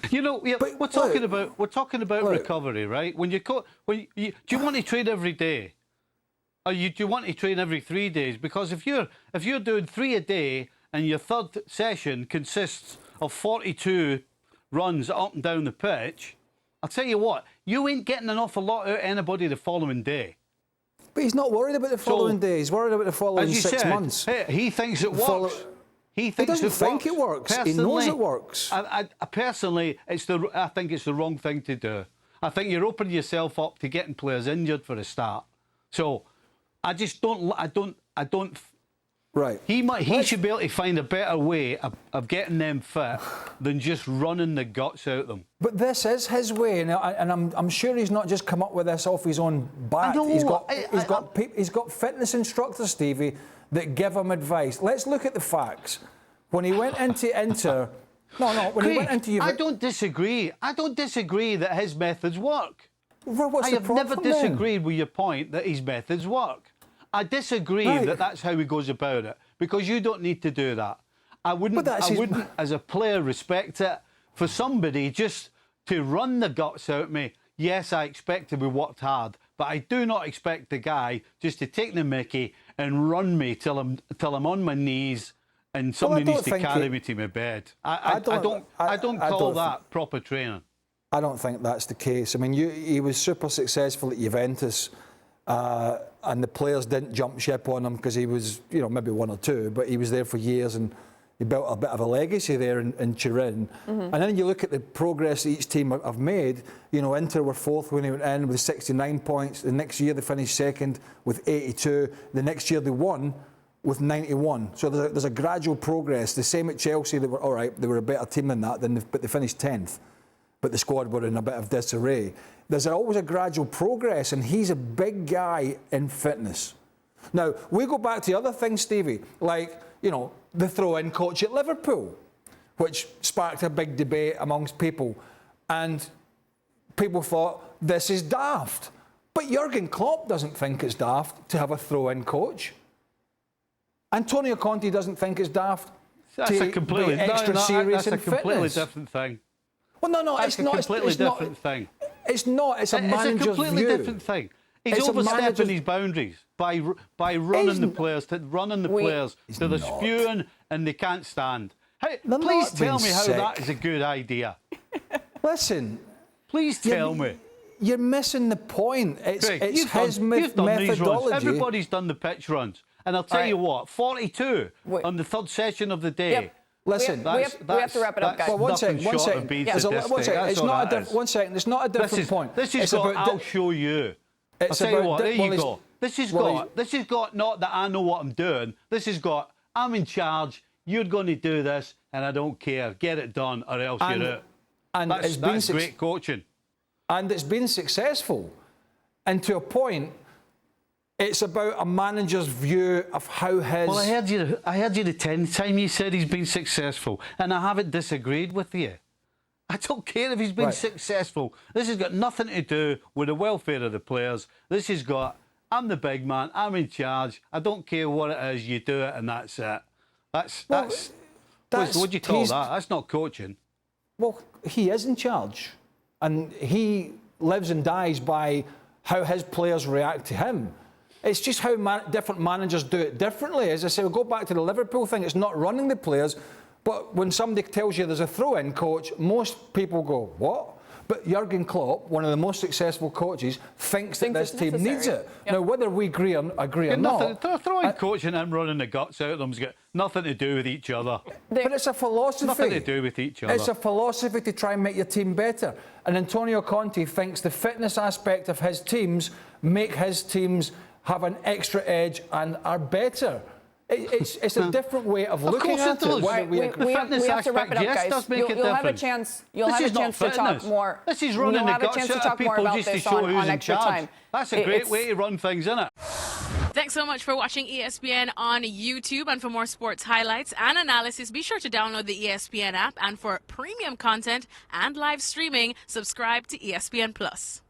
You know, yeah, we're talking about recovery, right? When do you want to train every day, or do you want to train every 3 days? Because if you're doing 3 a day and your third session consists of 42 runs up and down the pitch, I'll tell you what, you ain't getting an awful lot out of anybody the following day. But he's not worried about the following day. He's worried about the following 6 months. Hey, he thinks it works. He doesn't think it works. He knows it works. Personally, I think it's the wrong thing to do. I think you're opening yourself up to getting players injured for a start. So I just don't. Right. He should be able to find a better way of getting them fit than just running the guts out of them. But this is his way, and I'm sure he's not just come up with this off his own bat. He's got fitness instructors, Stevie, that give him advice. Let's look at the facts. When he went into Inter, when he went into I don't disagree. I don't disagree that his methods work. Well, I have never disagreed with your point that his methods work. I disagree that that's how he goes about it, because you don't need to do that. I wouldn't, as a player, respect it for somebody just to run the guts out of me. Yes, I expect to be worked hard, but I do not expect the guy just to take the mickey and run me till I'm on my knees and somebody needs to carry me to my bed. I don't call that proper training. I don't think that's the case. I mean, he was super successful at Juventus, and the players didn't jump ship on him because he was, maybe one or two, but he was there for years and he built a bit of a legacy there in Turin. And then you look at the progress each team have made. Inter were fourth when he went in with 69 points. The next year they finished second with 82. The next year they won with 91. So there's a gradual progress. The same at Chelsea. They were all right. They were a better team than that, but they finished 10th. But the squad were in a bit of disarray. There's always a gradual progress, and he's a big guy in fitness. Now, we go back to other things, Stevie, like, the throw-in coach at Liverpool, which sparked a big debate amongst people. And people thought, this is daft. But Jurgen Klopp doesn't think it's daft to have a throw-in coach. Antonio Conte doesn't think it's daft That's a completely different thing. Well, no, it's not. It's a completely different thing. It's not. It's a manager's view. It's a completely different thing. He's overstepping his boundaries by running the players to the spewing and they can't stand. Hey, please tell me how that is a good idea. Listen. Please tell me. You're missing the point. It's his methodology. Everybody's done the pitch runs. And I'll tell you what, 42 on the third session of the day. Yep. Listen, we have to wrap it up, guys. Well, one second. It's not a different point. This is got, I'll show you. I'll tell you what, there you go. This has got not that I know what I'm doing. This has got, I'm in charge, you're going to do this, and I don't care. Get it done, or else you're out. And that's great coaching. And it's been successful. And to a point, it's about a manager's view of how his... Well, I heard you the 10th time you said he's been successful, and I haven't disagreed with you. I don't care if he's been successful. This has got nothing to do with the welfare of the players. This has got, I'm the big man, I'm in charge, I don't care what it is, you do it, and that's it. What do you call that? That's not coaching. Well, he is in charge, and he lives and dies by how his players react to him. It's just how different managers do it differently. As I say, we'll go back to the Liverpool thing. It's not running the players, but when somebody tells you there's a throw-in coach, most people go, what? But Jurgen Klopp, one of the most successful coaches, thinks that this team needs it. Yep. Now, whether we agree or not... Throwing coaching and running the guts out of them's got nothing to do with each other. But it's a philosophy. Nothing to do with each other. It's a philosophy to try and make your team better. And Antonio Conte thinks the fitness aspect of his teams make his teams have an extra edge and are better. It's a different way of looking at it. We have to wrap it up, guys. You'll have a chance. You'll have a chance to talk more. This is running the guts out of people just to show who's in charge. That's a great way to run things, isn't it? Thanks so much for watching ESPN on YouTube. And for more sports highlights and analysis, be sure to download the ESPN app. And for premium content and live streaming, subscribe to ESPN Plus.